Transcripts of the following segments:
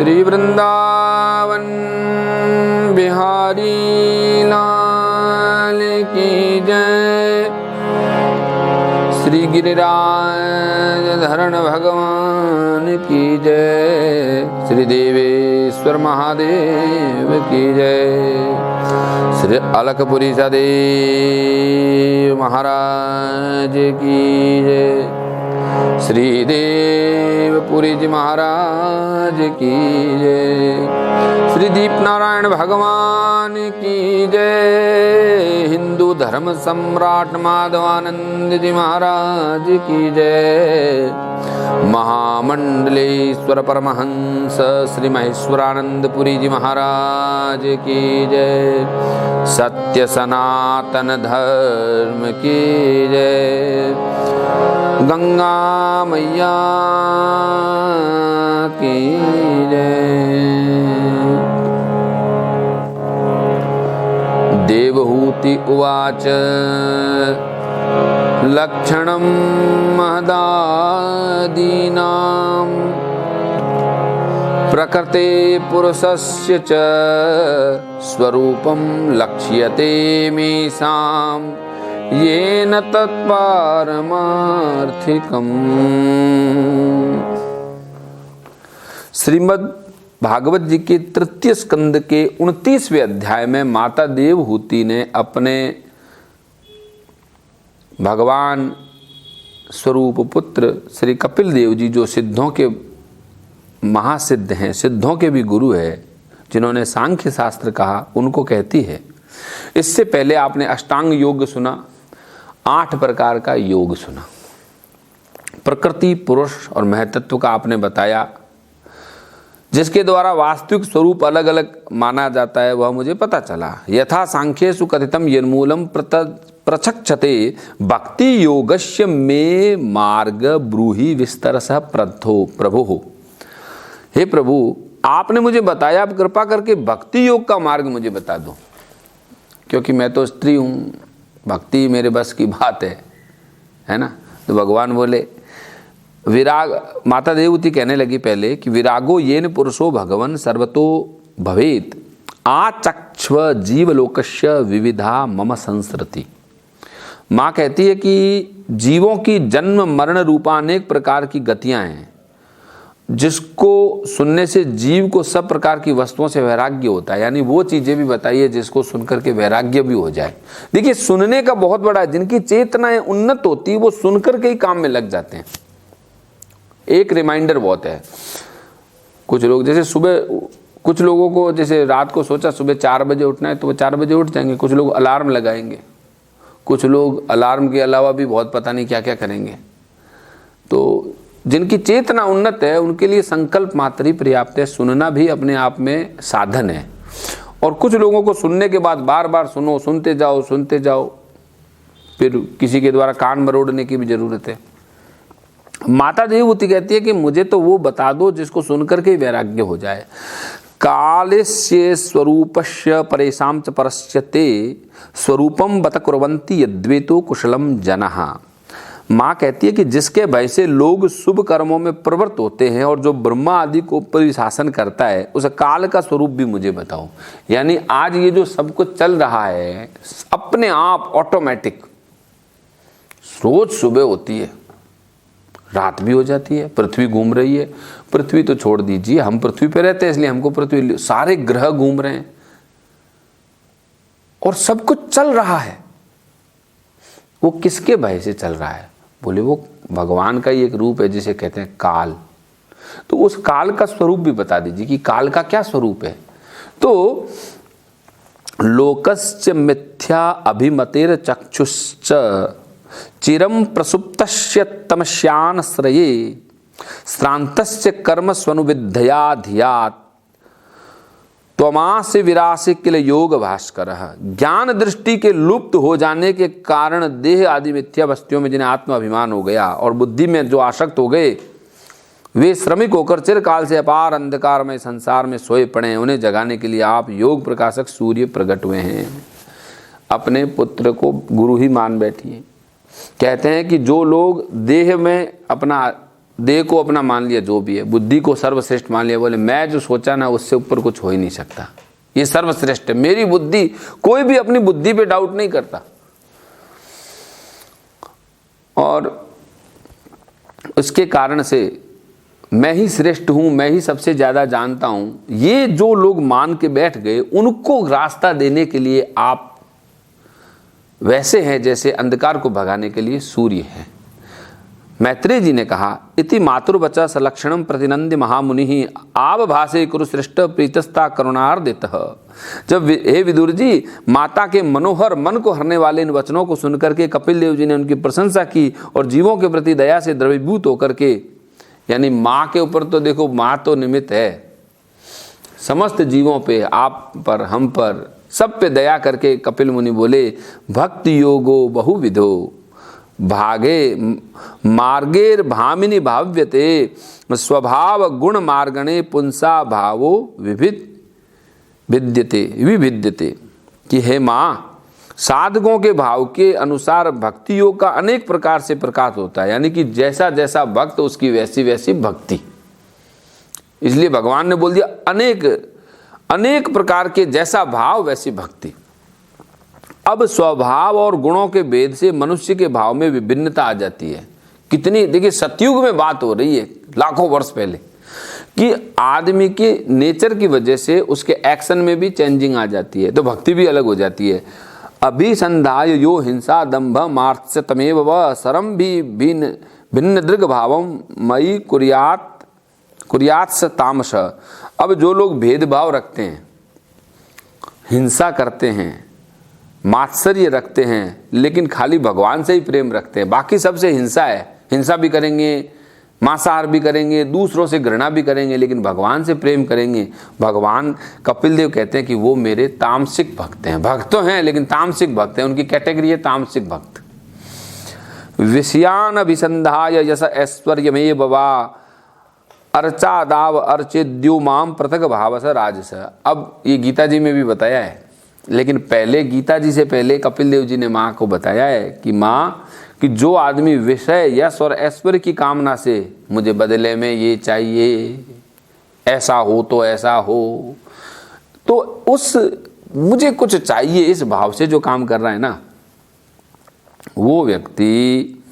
श्री वृंदावन बिहारी लाल की जय। श्री गिरिराज धरण भगवान की जय। श्री देवेश्वर महादेव की जय। श्री अलकपुरी सदेव महाराज की जय। श्री देवपुरी जी महाराज की जय। श्री दीपनारायण भगवान की जय। हिंदू धर्म सम्राट माधवानंद जी महाराज की जय। महामंडलेश्वर परमहंस श्री महेश्वरानंदपुरी जी महाराज की जय। सत्य सनातन धर्म की जय। गंगा मैया की जय। देवहूति उवाच लक्षणं महदादीनां प्रकृते पुरुषस्य च स्वरूपं लक्ष्यते मेषां येन तत्पारमार्थिकम्। श्रीमद् भागवत जी के तृतीय स्कंद के 29वें अध्याय में माता देवहूति ने अपने भगवान स्वरूप पुत्र श्री कपिल देव जी, जो सिद्धों के महासिद्ध हैं, सिद्धों के भी गुरु हैं, जिन्होंने सांख्य शास्त्र कहा, उनको कहती है। इससे पहले आपने अष्टांग योग सुना, 8 प्रकार का योग सुना। प्रकृति, पुरुष और महतत्व का आपने बताया, जिसके द्वारा वास्तविक स्वरूप अलग अलग माना जाता है, वह मुझे पता चला। यथा सांख्येषु कथितम यन्मूलम प्रचक्षते भक्ति योगस्य मे मार्ग ब्रूहि विस्तरसः प्रभो। हे प्रभु, आपने मुझे बताया, आप कृपा करके भक्ति योग का मार्ग मुझे बता दो, क्योंकि मैं तो स्त्री हूँ, भक्ति मेरे बस की बात है ना। तो भगवान बोले, विराग, माता देवहूति कहने लगी पहले कि विरागो येन पुरुषो भगवन सर्वतो भवेत आचक्ष्व जीवलोकस्य विविधा मम संसृति। माँ कहती है कि जीवों की जन्म मरण रूपा अनेक प्रकार की गतियां हैं, जिसको सुनने से जीव को सब प्रकार की वस्तुओं से वैराग्य होता है। यानी वो चीजें भी बताइए जिसको सुनकर के वैराग्य भी हो जाए। देखिए, सुनने का बहुत बड़ा, जिनकी चेतनाएं उन्नत होती है वो सुनकर के ही काम में लग जाते हैं। एक रिमाइंडर बहुत है। कुछ लोग जैसे सुबह, कुछ लोगों को जैसे रात को सोचा सुबह 4 बजे उठना है तो वो 4 बजे उठ जाएंगे। कुछ लोग अलार्म लगाएंगे, कुछ लोग अलार्म के अलावा भी बहुत पता नहीं क्या क्या करेंगे। तो जिनकी चेतना उन्नत है उनके लिए संकल्प मात्र ही पर्याप्त है। सुनना भी अपने आप में साधन है। और कुछ लोगों को सुनने के बाद बार बार सुनो, सुनते जाओ, फिर किसी के द्वारा कान मरोड़ने की भी जरूरत है। माता देवहूति कहती है कि मुझे तो वो बता दो जिसको सुनकर के वैराग्य हो जाए। कालस्य स्वरूपस्य परेशां च परस्यते स्वरूपम बत कुर्वन्ति यद्वेतो कुशलम जनः। माँ कहती है कि जिसके भय से लोग शुभ कर्मों में प्रवृत्त होते हैं और जो ब्रह्मा आदि को ऊपर शासन करता है, उस काल का स्वरूप भी मुझे बताओ। यानी आज ये जो सब कुछ चल रहा है अपने आप ऑटोमेटिक, रोज सुबह होती है, रात भी हो जाती है, पृथ्वी घूम रही है। पृथ्वी तो छोड़ दीजिए, हम पृथ्वी पे रहते हैं इसलिए हमको पृथ्वी, सारे ग्रह घूम रहे हैं और सब कुछ चल रहा है। वो किसके भय से चल रहा है? बोले वो भगवान का ही एक रूप है जिसे कहते हैं काल। तो उस काल का स्वरूप भी बता दीजिए कि काल का क्या स्वरूप है। तो लोकस्य मिथ्या अभिमतेर चक्षुश्च चिरम प्रसुप्तस्य तमस्यानश्रये श्रान्तस्य कर्म स्वनुविद्धया धियात् त्वमासि विरासि किल योग भास्कर। ज्ञान दृष्टि के लुप्त हो जाने के कारण देह आदि मिथ्या वस्तुओं में जिन्हें आत्म अभिमान हो गया और बुद्धि में जो आसक्त हो गए, वे श्रमिक होकर चिरकाल से अपार अंधकार में संसार में सोए पड़े हैं। उन्हें जगाने के लिए आप योग प्रकाशक सूर्य प्रकट हुए हैं। अपने पुत्र को गुरु ही मान बैठिए। कहते हैं कि जो लोग देह में अपना देह को अपना मान लिया, जो भी है, बुद्धि को सर्वश्रेष्ठ मान लिया, बोले मैं जो सोचा ना उससे ऊपर कुछ हो ही नहीं सकता, ये सर्वश्रेष्ठ है मेरी बुद्धि। कोई भी अपनी बुद्धि पे डाउट नहीं करता। और उसके कारण से मैं ही श्रेष्ठ हूं, मैं ही सबसे ज्यादा जानता हूं, ये जो लोग मान के बैठ गए, उनको रास्ता देने के लिए आप वैसे हैं जैसे अंधकार को भगाने के लिए सूर्य है। मैत्रेय जी ने कहा, इति मातृवचा सलक्षणम प्रतिनंद्य महामुनि ही आवभासे कुरुश्रेष्ठ प्रीतस्ता करुणार्दितः। जब हे विदुर जी, माता के मनोहर मन को हरने वाले इन वचनों को सुनकर के कपिल देव जी ने उनकी प्रशंसा की और जीवों के प्रति दया से द्रवीभूत होकर के, यानी माँ के ऊपर तो देखो, माँ तो निमित्त है, समस्त जीवों पे, आप पर, हम पर, सब पे दया करके कपिल मुनि बोले, भक्ति योगो बहुविधो भागे मार्गेर भामिनी भाव्यते स्वभाव गुण मार्गणे पुंसा भावो विभिद्यते। कि हे माँ, साधकों के भाव के अनुसार भक्ति योग का अनेक प्रकार से प्रकाश होता है, यानी कि जैसा जैसा भक्त उसकी वैसी वैसी भक्ति। इसलिए भगवान ने बोल दिया अनेक प्रकार के, जैसा भाव वैसी भक्ति। अब स्वभाव और गुणों के भेद से मनुष्य के भाव में विभिन्नता आ जाती है। कितनी, देखिए सतयुग में बात हो रही है, लाखों वर्ष पहले, कि आदमी के नेचर की वजह से उसके एक्शन में भी चेंजिंग आ जाती है, तो भक्ति भी अलग हो जाती है। अभिसंधाय यो हिंसा दंभ मार्त्स्यतमेव व सरम भी भिन्न दृग भावम मयि कुर्यात्स तामस। अब जो लोग भेदभाव रखते हैं, हिंसा करते हैं, मात्सर्य रखते हैं, लेकिन खाली भगवान से ही प्रेम रखते हैं, बाकी सबसे हिंसा है, हिंसा भी करेंगे, मांसाहार भी करेंगे, दूसरों से घृणा भी करेंगे, लेकिन भगवान से प्रेम करेंगे। भगवान कपिल देव कहते हैं कि वो मेरे तामसिक भक्त हैं। भक्त तो हैं लेकिन तामसिक भक्त हैं, उनकी कैटेगरी है तामसिक भक्त। विषयान अभिसंधाय यस ऐश्वर्यमेव वा अर्चादाव अर्चेद्यु माम पृथक भावस राजस। अब ये गीता जी में भी बताया है, लेकिन पहले गीता जी से पहले कपिल देव जी ने माँ को बताया है कि माँ, कि जो आदमी विषय, यश और ऐश्वर्य की कामना से मुझे बदले में ये चाहिए, ऐसा हो तो ऐसा हो, तो उस मुझे कुछ चाहिए इस भाव से जो काम कर रहा है ना, वो व्यक्ति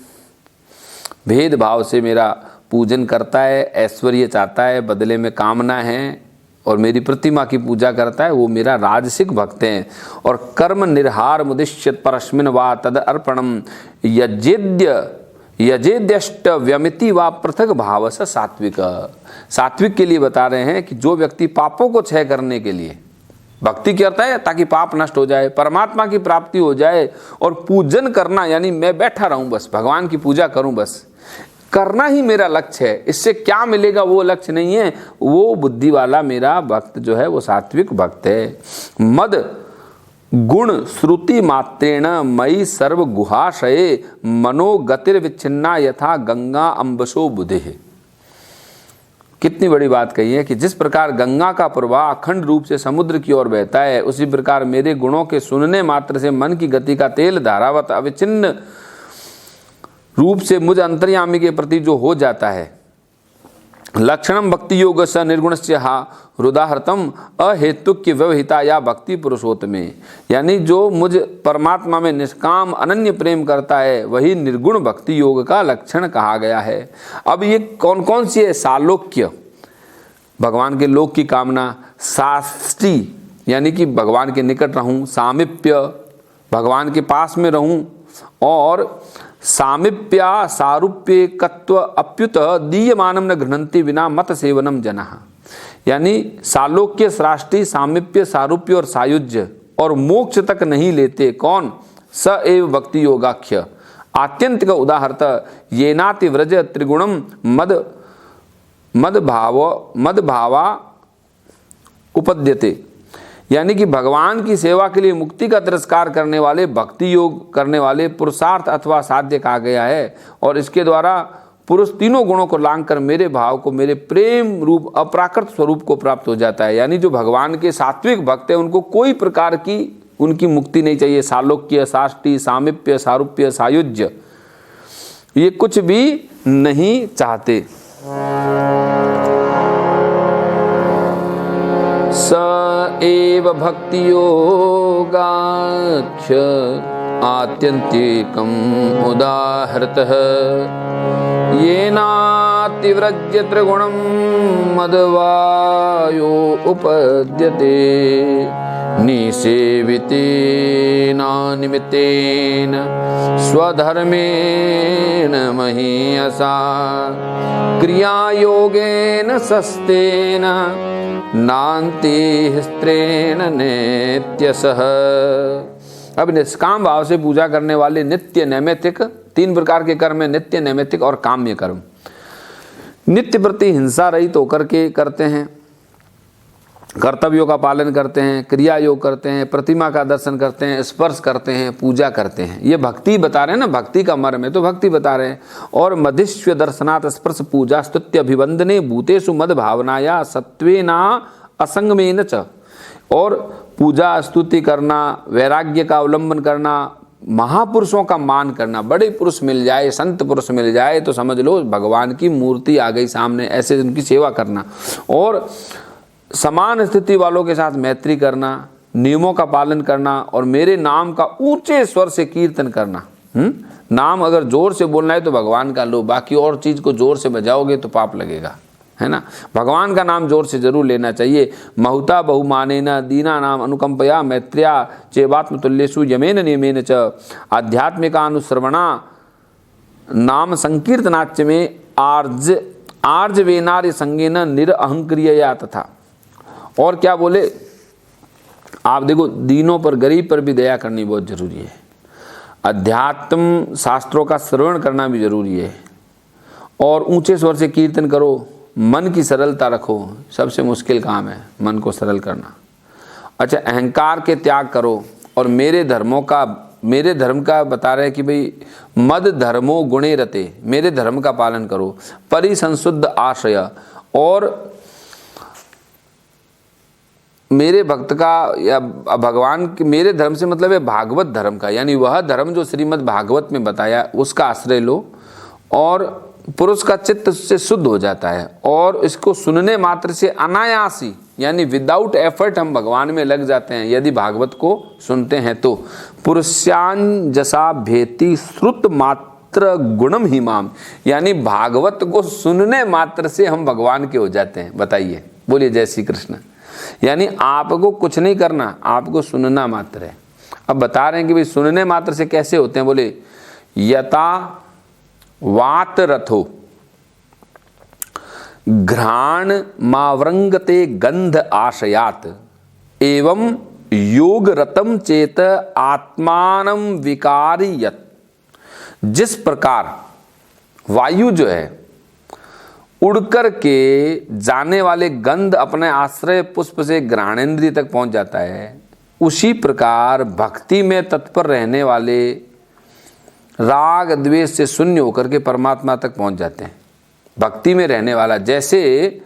भेदभाव से मेरा पूजन करता है, ऐश्वर्य चाहता है, बदले में कामना है, और मेरी प्रतिमा की पूजा करता है, वो मेरा राजसिक भक्त है। और कर्म निर्हार मुदिश्यत परस्मिन वा तद अर्पणम यजेद्यष्ट व्यमिति वा पृथक भाव से सात्विक। सात्विक के लिए बता रहे हैं कि जो व्यक्ति पापों को क्षय करने के लिए भक्ति करता है ताकि पाप नष्ट हो जाए, परमात्मा की प्राप्ति हो जाए, और पूजन करना यानी मैं बैठा रहूं बस, भगवान की पूजा करूं बस, करना ही मेरा लक्ष्य है, इससे क्या मिलेगा वो लक्ष्य नहीं है, वो बुद्धि वाला मेरा भक्त जो है वो सात्विक भक्त है। मद गुण श्रुति मात्रेण मयि सर्व गुहाशये मनो गतिर्विच्छिन्ना यथा गंगा अम्बसो बुधे। कितनी बड़ी बात कही है कि जिस प्रकार गंगा का प्रवाह अखंड रूप से समुद्र की ओर बहता है, उसी प्रकार मेरे गुणों के सुनने मात्र से मन की गति का तेल धारावत अविच्छिन्न रूप से मुझ अंतर्यामी के प्रति जो हो जाता है। लक्षणम भक्ति योग स निर्गुणस्य हा हृदाहृतम अहेतुक्य व्यवहिता या भक्ति पुरुषोत्तमे। यानी जो मुझ परमात्मा में निष्काम अनन्य प्रेम करता है, वही निर्गुण भक्ति योग का लक्षण कहा गया है। अब ये कौन कौन सी है? सालोक्य, भगवान के लोक की कामना, साष्टी यानी कि भगवान के निकट रहूं, सामिप्य भगवान के पास में रहूं, और सामिप्या सारूप्य कत्व अप्युत दीयमानम न गृह्णन्ति विना मत सेवनम जनः। यानी सालोक्य, सृष्टि, सामिप्य, सारूप्य और सायुज्य, और मोक्ष तक नहीं लेते कौन? स एव भक्ति योगाख्य आत्यंतिक उदाहरत येनाति व्रज त्रिगुणम मद भावा उपद्यते। यानी कि भगवान की सेवा के लिए मुक्ति का तिरस्कार करने वाले, भक्ति योग करने वाले पुरुषार्थ अथवा साध्य कहा गया है। और इसके द्वारा पुरुष तीनों गुणों को लांघ कर मेरे भाव को, मेरे प्रेम रूप अप्राकृत स्वरूप को प्राप्त हो जाता है। यानी जो भगवान के सात्विक भक्त हैं उनको कोई प्रकार की उनकी मुक्ति नहीं चाहिए। सालोक्य, साष्टी, सामिप्य, सारूप्य, सायुज्य, ये कुछ भी नहीं चाहते। स एव भक्ति योगाख्य आत्यंतिकम उदाहृतः येनातिव्रज्य त्रिगुणं मदवायो उपद्यते निसेवितेन निमित्तेन स्वधर्मेण महीयसा क्रियायोगेन सस्तेन नान्ति स्त्रेण नित्यसः। अब निष्काम भाव से पूजा करने वाले नित्य नैमित्तिक, 3 प्रकार के कर्म है, नित्य नैमित्तिक और काम्य कर्म। नित्य प्रति हिंसा रहित होकर के करते हैं, कर्तव्यों का पालन करते हैं, क्रिया योग करते हैं, प्रतिमा का दर्शन करते हैं, स्पर्श करते हैं, पूजा करते हैं। ये भक्ति बता रहे हैं ना, भक्ति का मर्म है तो भक्ति बता रहे हैं। और मधिष्व दर्शनात् स्पर्श पूजा स्तुत्य अभिवंदने भूतेषु मद भावनाया सत्वेना असंगमेन च। और पूजा स्तुति करना, वैराग्य का अवलंबन करना, महापुरुषों का मान करना, बड़े पुरुष मिल जाए, संत पुरुष मिल जाए तो समझ लो भगवान की मूर्ति आ गई सामने, ऐसे उनकी सेवा करना। और समान स्थिति वालों के साथ मैत्री करना, नियमों का पालन करना और मेरे नाम का ऊंचे स्वर से कीर्तन करना। नाम अगर जोर से बोलना है तो भगवान का लो, बाकी और चीज को जोर से बजाओगे तो पाप लगेगा, है ना। भगवान का नाम जोर से जरूर लेना चाहिए। महुता बहुमानेन दीना नाम अनुकंपया मैत्र्या चेवात्म तुल्येषु यमेन नियमेन च आध्यात्मिकानुश्रवणा नाम संकीर्तनाच्य में आर्जवेनार्य संगेन निरअहंक्रियया तथा। और क्या बोले, आप देखो दीनों पर, गरीब पर भी दया करनी बहुत जरूरी है। अध्यात्म शास्त्रों का श्रवण करना भी जरूरी है। और ऊंचे स्वर से कीर्तन करो, मन की सरलता रखो, सबसे मुश्किल काम है मन को सरल करना। अच्छा, अहंकार के त्याग करो। और मेरे धर्म का बता रहे हैं कि भाई मद धर्मो गुणे रते, मेरे धर्म का पालन करो। परिसंशुद्ध आश्रय, और मेरे भक्त का या भगवान के, मेरे धर्म से मतलब है भागवत धर्म का, यानी वह धर्म जो श्रीमद् भागवत में बताया उसका आश्रय लो। और पुरुष का चित्त उससे शुद्ध हो जाता है और इसको सुनने मात्र से अनायासी, यानी विदाउट एफर्ट हम भगवान में लग जाते हैं यदि भागवत को सुनते हैं तो। पुरुषान जसा भेति श्रुत मात्र गुणम हिमाम, यानी भागवत को सुनने मात्र से हम भगवान के हो जाते हैं। बताइए, बोलिए जय श्री कृष्ण। यानी आपको कुछ नहीं करना, आपको सुनना मात्र है। अब बता रहे हैं कि भाई सुनने मात्र से कैसे होते हैं, बोले यथा वात रथो घ्राण मावृंगते गंध आशयात एवं योग रतम चेत आत्मानम विकारियत। जिस प्रकार वायु जो है उड़कर के जाने वाले गंध अपने आश्रय पुष्प से घ्राणेन्द्रिय तक पहुंच जाता है, उसी प्रकार भक्ति में तत्पर रहने वाले राग द्वेष से शून्य होकर के परमात्मा तक पहुंच जाते हैं। भक्ति में रहने वाला, जैसे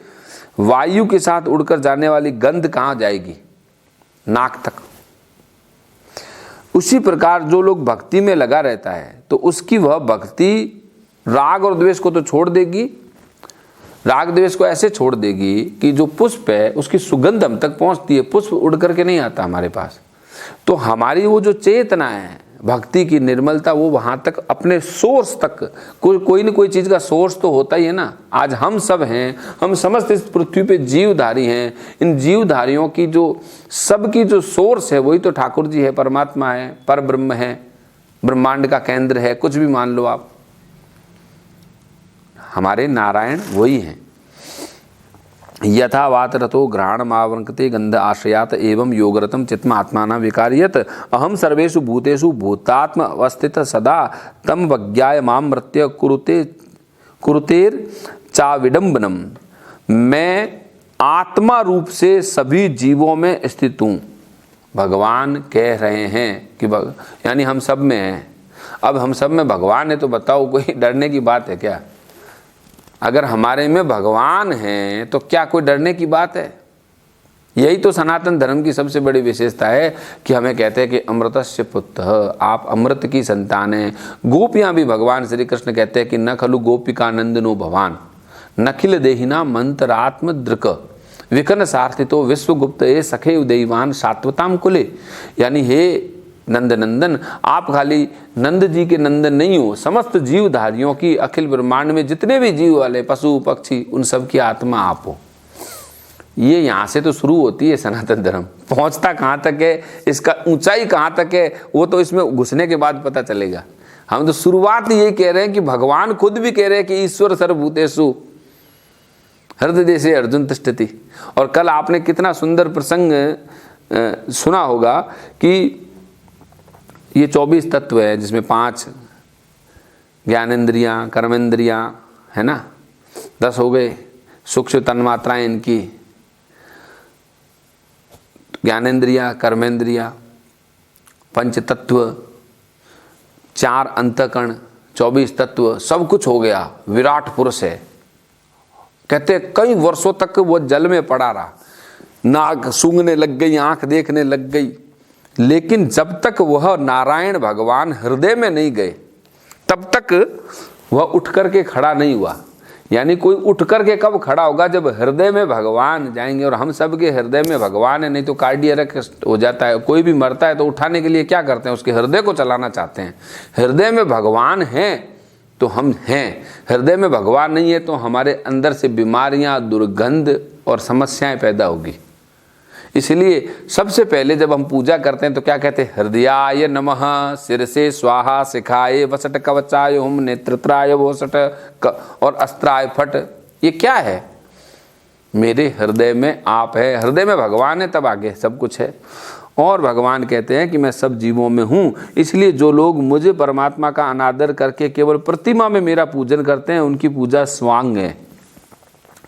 वायु के साथ उड़कर जाने वाली गंध कहाँ जाएगी, नाक तक, उसी प्रकार जो लोग भक्ति में लगा रहता है तो उसकी वह भक्ति राग और द्वेष को तो छोड़ देगी, राग द्वेष को ऐसे छोड़ देगी कि जो पुष्प है उसकी सुगंध हम तक पहुंचती है, पुष्प उड़ करके नहीं आता हमारे पास। तो हमारी वो जो चेतना है भक्ति की निर्मलता, वो वहां तक अपने सोर्स तक, कोई न कोई चीज का सोर्स तो होता ही है ना। आज हम सब हैं, हम समस्त इस पृथ्वी पे जीवधारी हैं। इन जीवधारियों की जो सबकी जो सोर्स है वही तो ठाकुर जी है, परमात्मा है, पर ब्रह्म है, ब्रह्मांड का केंद्र है, कुछ भी मान लो आप, हमारे नारायण वही हैं। यथा वात रथो घ्राण मावृंकते गंध आश्रयात एवं योगरतम चित्तम आत्माना विकारियत अहम सर्वेषु भूतेषु भूतात्म अवस्थित सदा तम वज्ञाय माम मृत्य कुरुतेर चाविडम्बनम। मैं आत्मा रूप से सभी जीवों में स्थित हूँ, भगवान कह रहे हैं कि यानी हम सब में हैं। अब हम सब में भगवान है तो बताओ कोई डरने की बात है क्या? अगर हमारे में भगवान है तो क्या कोई डरने की बात है? यही तो सनातन धर्म की सबसे बड़ी विशेषता है कि हमें कहते हैं कि अमृतस्य पुत्र, आप अमृत की संतान हैं। गोपियां भी भगवान श्री कृष्ण कहते हैं कि न खलु गोपिका नंदनो भवान नखिल देहिना मंत्रात्म दृक विकन सार्थितो विश्वगुप्त ए सखे उदयवान सात्वताम कुले। यानी हे नंद नंदन, आप खाली नंद जी के नंदन नहीं हो, समस्त जीवधारियों की, अखिल ब्रह्मांड में जितने भी जीव वाले पशु पक्षी, उन सब की आत्मा आप हो। ये यहाँ से तो शुरू होती है सनातन धर्म। पहुँचता कहाँ तक है, इसका ऊंचाई कहाँ तक है, वो तो इसमें घुसने के बाद पता चलेगा। हम तो शुरुआत यही कह रहे हैं कि भगवान खुद भी कह रहे हैं कि ईश्वर सर्वभूतेषु हृदय से अर्जुन तिष्ठति। और कल आपने कितना सुंदर प्रसंग सुना होगा कि ये 24 तत्व है, जिसमें 5 ज्ञानेंद्रियां, कर्मेंद्रियां है ना, 10 हो गए सूक्ष्म तन्मात्राएं इनकी, ज्ञानेंद्रियां, कर्मेंद्रियां, पंच तत्व, 4 अंतःकरण, 24 तत्व, सब कुछ हो गया। विराट पुरुष है। कहते कई वर्षों तक वो जल में पड़ा रहा, नाक सूंघने लग गई, आंख देखने लग गई, लेकिन जब तक वह नारायण भगवान हृदय में नहीं गए तब तक वह उठ करके खड़ा नहीं हुआ। यानी कोई उठ करके कब खड़ा होगा, जब हृदय में भगवान जाएंगे। और हम सब के हृदय में भगवान है, नहीं तो कार्डियक अरेस्ट हो जाता है। कोई भी मरता है तो उठाने के लिए क्या करते हैं, उसके हृदय को चलाना चाहते हैं। हृदय में भगवान है तो हम हैं, हृदय में भगवान नहीं है तो हमारे अंदर से बीमारियां, दुर्गंध और समस्याएं पैदा होगी। इसलिए सबसे पहले जब हम पूजा करते हैं तो क्या कहते हैं, हृदयाय नमः, सिर से स्वाहा, शिखाय वसट, कवचाय हुम, नेत्रत्राय वोसट और अस्त्राय फट। ये क्या है, मेरे हृदय में आप है, हृदय में भगवान है तब आगे सब कुछ है। और भगवान कहते हैं कि मैं सब जीवों में हूँ। इसलिए जो लोग मुझे परमात्मा का अनादर करके केवल प्रतिमा में मेरा पूजन करते हैं, उनकी पूजा स्वांग है।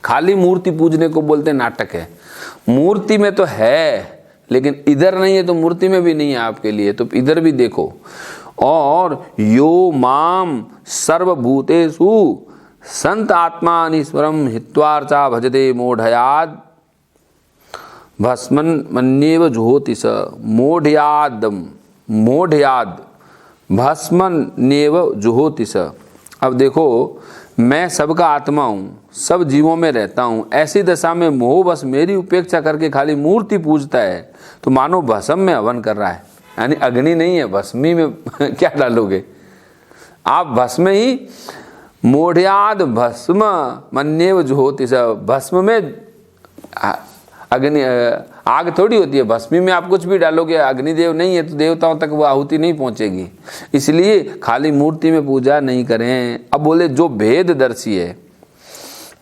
खाली मूर्ति पूजने को बोलते हैं नाटक है। मूर्ति में तो है लेकिन इधर नहीं है, तो मूर्ति में भी नहीं है आपके लिए, तो इधर भी देखो। और यो माम सर्वभूतेषु संत आत्मानीश्वरम हित्वार्चा भजते मोढ़याद भस्मन मन्येव जुहोति स मोढ़याद भस्मन नेव जुहोति स। अब देखो, मैं सबका आत्मा हूँ, सब जीवों में रहता हूँ। ऐसी दशा में मोह बस मेरी उपेक्षा करके खाली मूर्ति पूजता है तो मानो भस्म में हवन कर रहा है। यानी अग्नि नहीं है, भस्मी में क्या डालोगे आप, भस्म ही। मोढ़याद भस्म मन्येव जुहोति स। भस्म में अग्नि, आग थोड़ी होती है, भस्मी में आप कुछ भी डालोगे, अग्निदेव नहीं है तो देवताओं तक वो आहुति नहीं पहुंचेगी। इसलिए खाली मूर्ति में पूजा नहीं करें। अब बोले जो भेददर्शी है,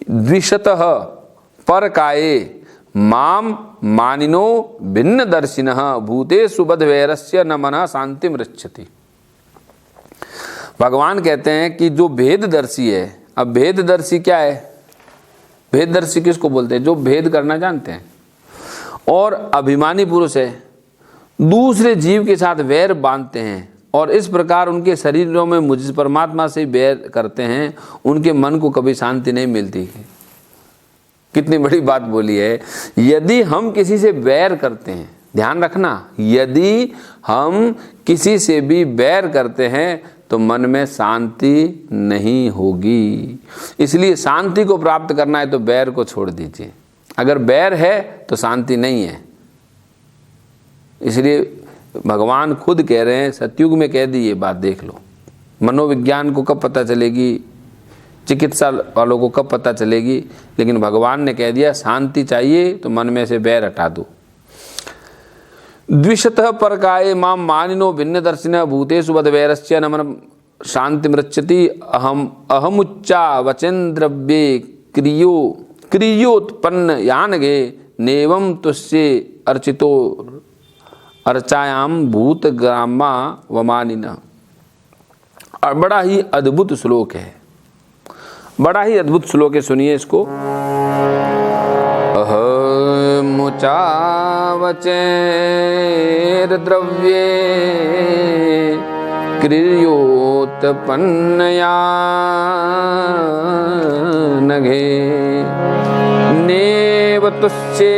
द्विशतः परकाये माम मानिनो भिन्न दर्शिनः भूतेषु बद्धवैरस्य न मनः शांतिम रक्षति। भगवान कहते हैं कि जो भेददर्शी है, अब भेददर्शी क्या है, भेददर्शी किसको बोलते हैं, जो भेद करना जानते हैं और अभिमानी पुरुष है, दूसरे जीव के साथ वैर बांधते हैं और इस प्रकार उनके शरीरों में मुझ परमात्मा से वैर करते हैं, उनके मन को कभी शांति नहीं मिलती। कितनी बड़ी बात बोली है। यदि हम किसी से वैर करते हैं, ध्यान रखना, यदि हम किसी से भी वैर करते हैं तो मन में शांति नहीं होगी। इसलिए शांति को प्राप्त करना है तो बैर को छोड़ दीजिए। अगर बैर है तो शांति नहीं है। इसलिए भगवान खुद कह रहे हैं, सतयुग में कह दी ये बात, देख लो। मनोविज्ञान को कब पता चलेगी, चिकित्सा वालों को कब पता चलेगी, लेकिन भगवान ने कह दिया शांति चाहिए तो मन में से बैर हटा दो। द्विशतः परकाये माम मानिनो भिन्न दर्शिनः भूतेषु बद्धवैरस्य न मनः शांतिम रक्षति। अहमुच्चा वचेन्द्रव्ये क्रियोत्पन्न यानगे नेवं तुष्ये अर्चितो अर्चायाम भूत ग्रामा वमानिना। और बड़ा ही अद्भुत श्लोक है, बड़ा ही अद्भुत श्लोक है, सुनिए इसको। अहमुचा वचेर्द्रव्ये क्रियोत्पन्नया नघे नेव तुष्ये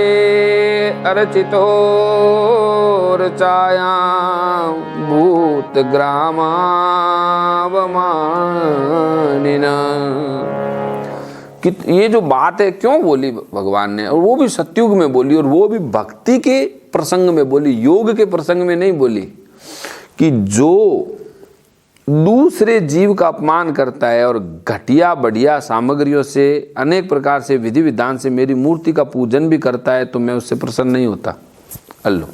अर्चितोर्चाया भूत ग्रामावमानिना। कि ये जो बात है क्यों बोली भगवान ने, और वो भी सतयुग में बोली, और वो भी भक्ति के प्रसंग में बोली, योग के प्रसंग में नहीं बोली। कि जो दूसरे जीव का अपमान करता है और घटिया बढ़िया सामग्रियों से अनेक प्रकार से विधि विधान से मेरी मूर्ति का पूजन भी करता है, तो मैं उससे प्रसन्न नहीं होता। अल्लो,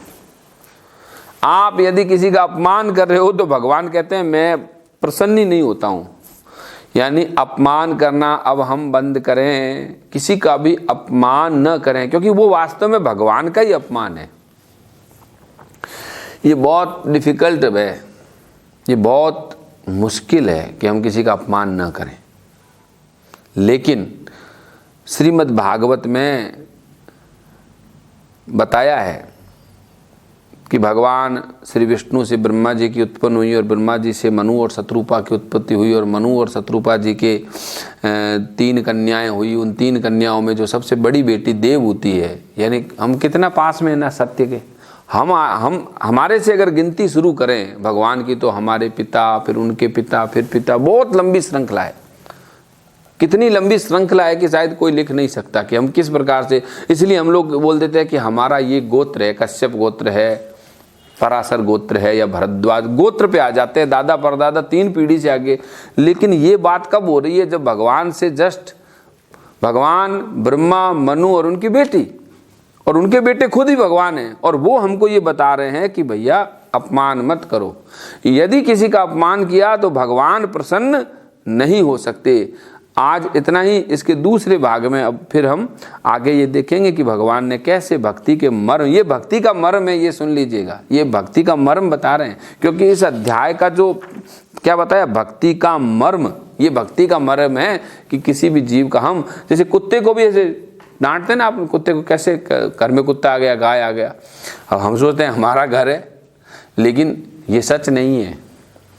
आप यदि किसी का अपमान कर रहे हो तो भगवान कहते हैं मैं प्रसन्न ही नहीं होता हूं। यानी अपमान करना अब हम बंद करें, किसी का भी अपमान न करें, क्योंकि वो वास्तव में भगवान का ही अपमान है। ये बहुत डिफिकल्ट है, ये बहुत मुश्किल है कि हम किसी का अपमान न करें। लेकिन श्रीमद् भागवत में बताया है कि भगवान श्री विष्णु से ब्रह्मा जी की उत्पन्न हुई, और ब्रह्मा जी से मनु और शत्रुपा की उत्पत्ति हुई, और मनु और शत्रुपा जी के 3 कन्याएं हुई। उन 3 कन्याओं में जो सबसे बड़ी बेटी देवहूति है। यानी हम कितना पास में है ना सत्य के। हम हमारे से अगर गिनती शुरू करें भगवान की, तो हमारे पिता, फिर उनके पिता, फिर पिता, बहुत लंबी श्रृंखला है। कितनी लंबी श्रृंखला है कि शायद कोई लिख नहीं सकता कि हम किस प्रकार से। इसलिए हम लोग बोल देते हैं कि हमारा ये गोत्र है, कश्यप गोत्र है, पराशर गोत्र है, या भरद्वाज गोत्र पे आ जाते हैं, दादा परदादा 3 पीढ़ी से आगे। लेकिन ये बात कब हो रही है, जब भगवान से जस्ट भगवान ब्रह्मा, मनु और उनकी बेटी, और उनके बेटे खुद ही भगवान हैं, और वो हमको ये बता रहे हैं कि भैया अपमान मत करो। यदि किसी का अपमान किया तो भगवान प्रसन्न नहीं हो सकते। आज इतना ही। इसके दूसरे भाग में अब फिर हम आगे ये देखेंगे कि भगवान ने कैसे भक्ति के मर्म, ये भक्ति का मर्म है, ये सुन लीजिएगा, ये भक्ति का मर्म बता रहे हैं। क्योंकि इस अध्याय का जो क्या बताया, भक्ति का मर्म, ये भक्ति का मर्म है कि किसी भी जीव का हम, जैसे कुत्ते को भी ऐसे डांटते ना आप, कुत्ते को कैसे, घर में कुत्ता आ गया, गाय आ गया, अब हम सोचते हैं हमारा घर है, लेकिन ये सच नहीं है।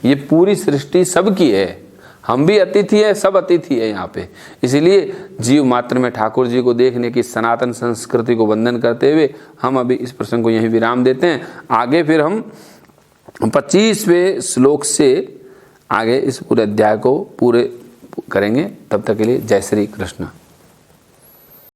ये पूरी सृष्टि सबकी है, हम भी अतिथि है, सब अतिथि है यहाँ पे। इसीलिए जीव मात्र में ठाकुर जी को देखने की सनातन संस्कृति को वंदन करते हुए हम अभी इस प्रसंग को यहीं विराम देते हैं। आगे फिर हम 25वें श्लोक से आगे इस पूरे अध्याय को पूरे करेंगे। तब तक के लिए जय श्री कृष्ण।